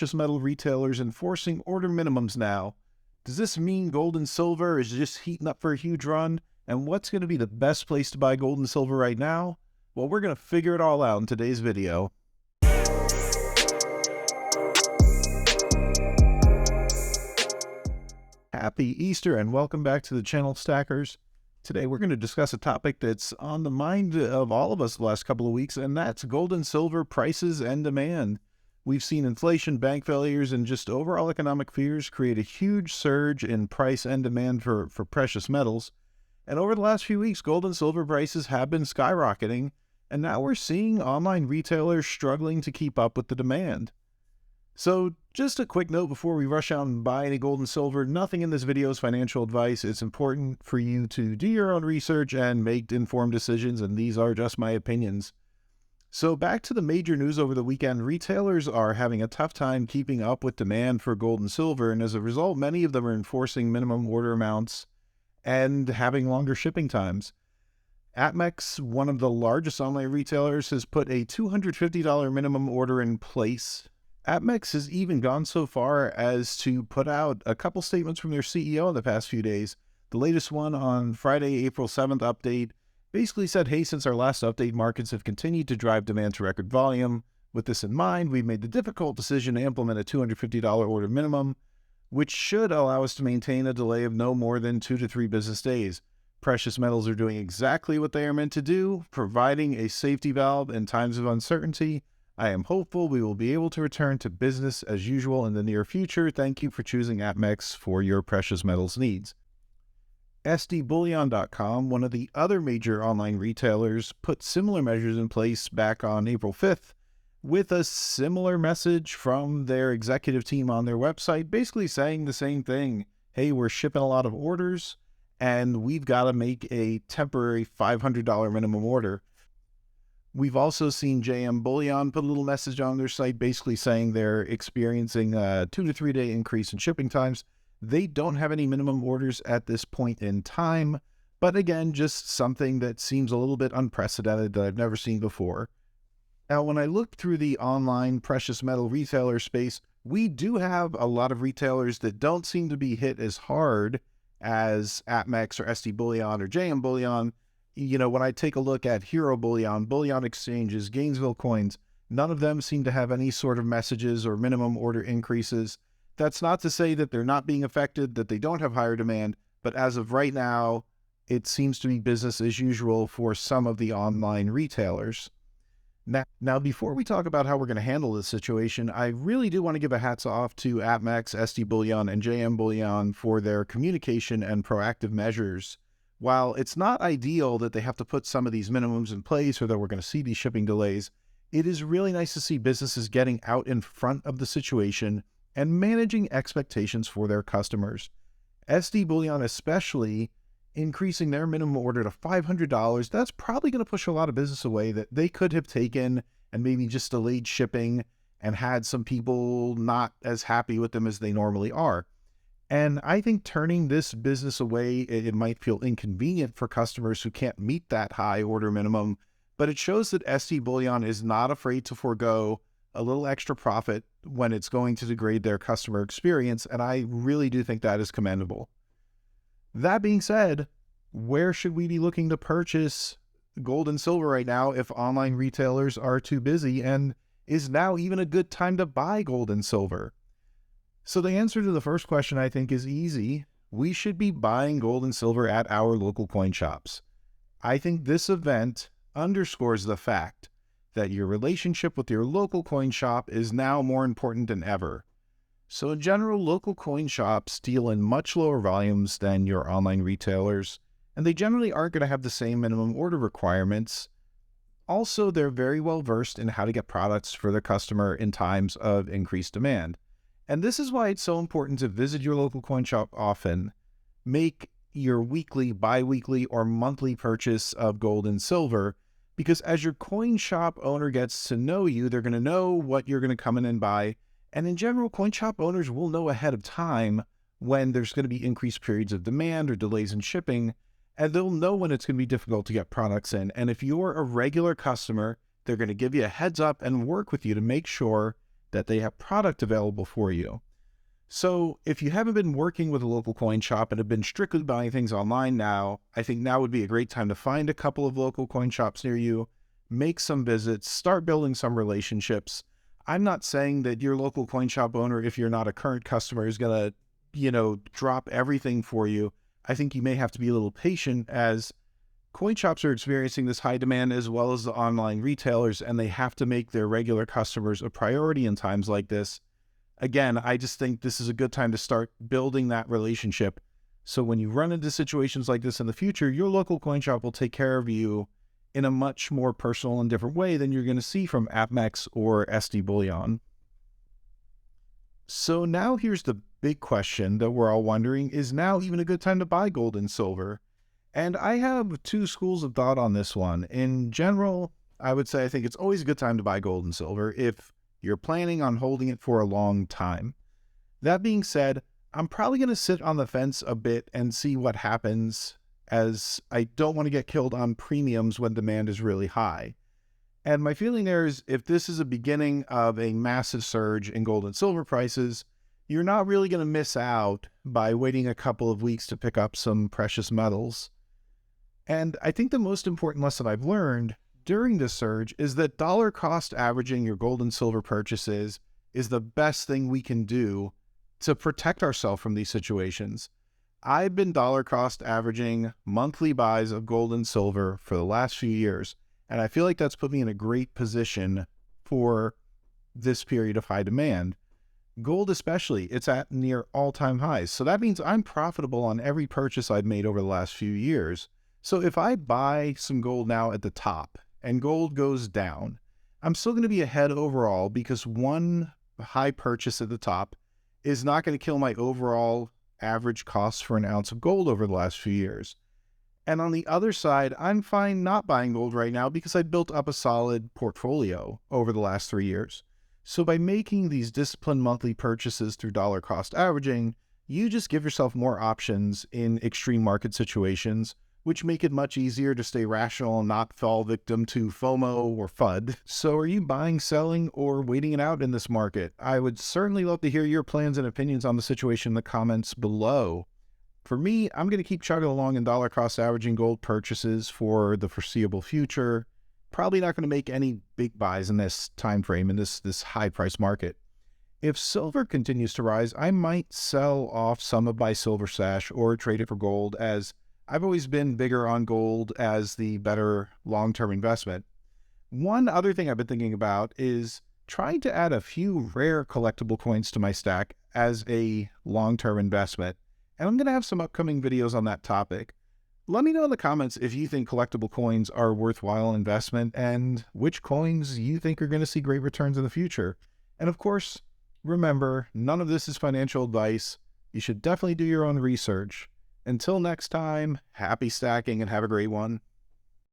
Precious metal retailers enforcing order minimums now. Does this mean gold and silver is just heating up for a huge run? And what's going to be the best place to buy gold and silver right now? Well, we're going to figure it all out in today's video. Happy Easter and welcome back to the channel, Stackers. Today we're going to discuss a topic that's on the mind of all of us the last couple of weeks, and that's gold and silver prices and demand. We've seen inflation, bank failures, and just overall economic fears create a huge surge in price and demand for precious metals. And over the last few weeks, gold and silver prices have been skyrocketing, and now we're seeing online retailers struggling to keep up with the demand. So just a quick note before we rush out and buy any gold and silver, nothing in this video is financial advice. It's important for you to do your own research and make informed decisions, and these are just my opinions. So back to the major news over the weekend, retailers are having a tough time keeping up with demand for gold and silver, and as a result, many of them are enforcing minimum order amounts and having longer shipping times. Apmex, one of the largest online retailers, has put a $250 minimum order in place. Apmex has even gone so far as to put out a couple statements from their CEO in the past few days. The latest one on Friday, April 7th update basically said, hey, since our last update, markets have continued to drive demand to record volume. With this in mind, we've made the difficult decision to implement a $250 order minimum, which should allow us to maintain a delay of no more than 2 to 3 business days. Precious metals are doing exactly what they are meant to do, providing a safety valve in times of uncertainty. I am hopeful we will be able to return to business as usual in the near future. Thank you for choosing Apmex for your precious metals needs. SDBullion.com, one of the other major online retailers, put similar measures in place back on April 5th with a similar message from their executive team on their website, basically saying the same thing. Hey, we're shipping a lot of orders and we've got to make a temporary $500 minimum order. We've also seen JM Bullion put a little message on their site basically saying they're experiencing a 2 to 3 day increase in shipping times. They don't have any minimum orders at this point in time, but again, just something that seems a little bit unprecedented that I've never seen before. Now, when I look through the online precious metal retailer space, we do have a lot of retailers that don't seem to be hit as hard as Apmex or SD Bullion or JM Bullion. You know, when I take a look at Hero Bullion, Bullion Exchanges, Gainesville Coins, none of them seem to have any sort of messages or minimum order increases. That's not to say that they're not being affected, that they don't have higher demand, but as of right now, it seems to be business as usual for some of the online retailers. Now, before we talk about how we're going to handle this situation, I really do want to give a hats off to Apmex, SD Bullion, and JM Bullion for their communication and proactive measures. While it's not ideal that they have to put some of these minimums in place or that we're going to see these shipping delays, it is really nice to see businesses getting out in front of the situation and managing expectations for their customers. SD Bullion especially increasing their minimum order to $500, that's probably going to push a lot of business away that they could have taken and maybe just delayed shipping and had some people not as happy with them as they normally are. And I think turning this business away, it might feel inconvenient for customers who can't meet that high order minimum, but it shows that SD Bullion is not afraid to forego a little extra profit when it's going to degrade their customer experience, and I really do think that is commendable. That being said, where should we be looking to purchase gold and silver right now if online retailers are too busy, and is now even a good time to buy gold and silver? So the answer to the first question, I think, is easy. We should be buying gold and silver at our local coin shops. I think this event underscores the fact that your relationship with your local coin shop is now more important than ever. So in general, local coin shops deal in much lower volumes than your online retailers, and they generally aren't going to have the same minimum order requirements. Also, they're very well versed in how to get products for their customer in times of increased demand. And this is why it's so important to visit your local coin shop often. Make your weekly, bi-weekly, or monthly purchase of gold and silver, because as your coin shop owner gets to know you, they're going to know what you're going to come in and buy. And in general, coin shop owners will know ahead of time when there's going to be increased periods of demand or delays in shipping, and they'll know when it's going to be difficult to get products in. And if you're a regular customer, they're going to give you a heads up and work with you to make sure that they have product available for you. So if you haven't been working with a local coin shop and have been strictly buying things online now, I think now would be a great time to find a couple of local coin shops near you, make some visits, start building some relationships. I'm not saying that your local coin shop owner, if you're not a current customer, is going to, drop everything for you. I think you may have to be a little patient as coin shops are experiencing this high demand as well as the online retailers, and they have to make their regular customers a priority in times like this. Again, I just think this is a good time to start building that relationship. So when you run into situations like this in the future, your local coin shop will take care of you in a much more personal and different way than you're going to see from Apmex or SD Bullion. So now here's the big question that we're all wondering, is now even a good time to buy gold and silver? And I have two schools of thought on this one. In general, I would say I think it's always a good time to buy gold and silver if you're planning on holding it for a long time. That being said, I'm probably going to sit on the fence a bit and see what happens, as I don't want to get killed on premiums when demand is really high. And my feeling there is if this is a beginning of a massive surge in gold and silver prices, you're not really going to miss out by waiting a couple of weeks to pick up some precious metals. And I think the most important lesson I've learned during this surge is that dollar cost averaging your gold and silver purchases is the best thing we can do to protect ourselves from these situations. I've been dollar cost averaging monthly buys of gold and silver for the last few years, and I feel like that's put me in a great position for this period of high demand. Gold especially, it's at near all-time highs. So that means I'm profitable on every purchase I've made over the last few years. So if I buy some gold now at the top and gold goes down, I'm still going to be ahead overall because one high purchase at the top is not going to kill my overall average cost for an ounce of gold over the last few years. And on the other side, I'm fine not buying gold right now because I built up a solid portfolio over the last 3 years. So by making these disciplined monthly purchases through dollar cost averaging, you just give yourself more options in extreme market situations, which make it much easier to stay rational and not fall victim to FOMO or FUD. So are you buying, selling, or waiting it out in this market? I would certainly love to hear your plans and opinions on the situation in the comments below. For me, I'm going to keep chugging along in dollar cost averaging gold purchases for the foreseeable future. Probably not going to make any big buys in this time frame in this high price market. If silver continues to rise, I might sell off some of my silver stash or trade it for gold, as I've always been bigger on gold as the better long-term investment. One other thing I've been thinking about is trying to add a few rare collectible coins to my stack as a long-term investment. And I'm going to have some upcoming videos on that topic. Let me know in the comments if you think collectible coins are a worthwhile investment and which coins you think are going to see great returns in the future. And of course, remember, none of this is financial advice. You should definitely do your own research. Until next time, happy stacking and have a great one.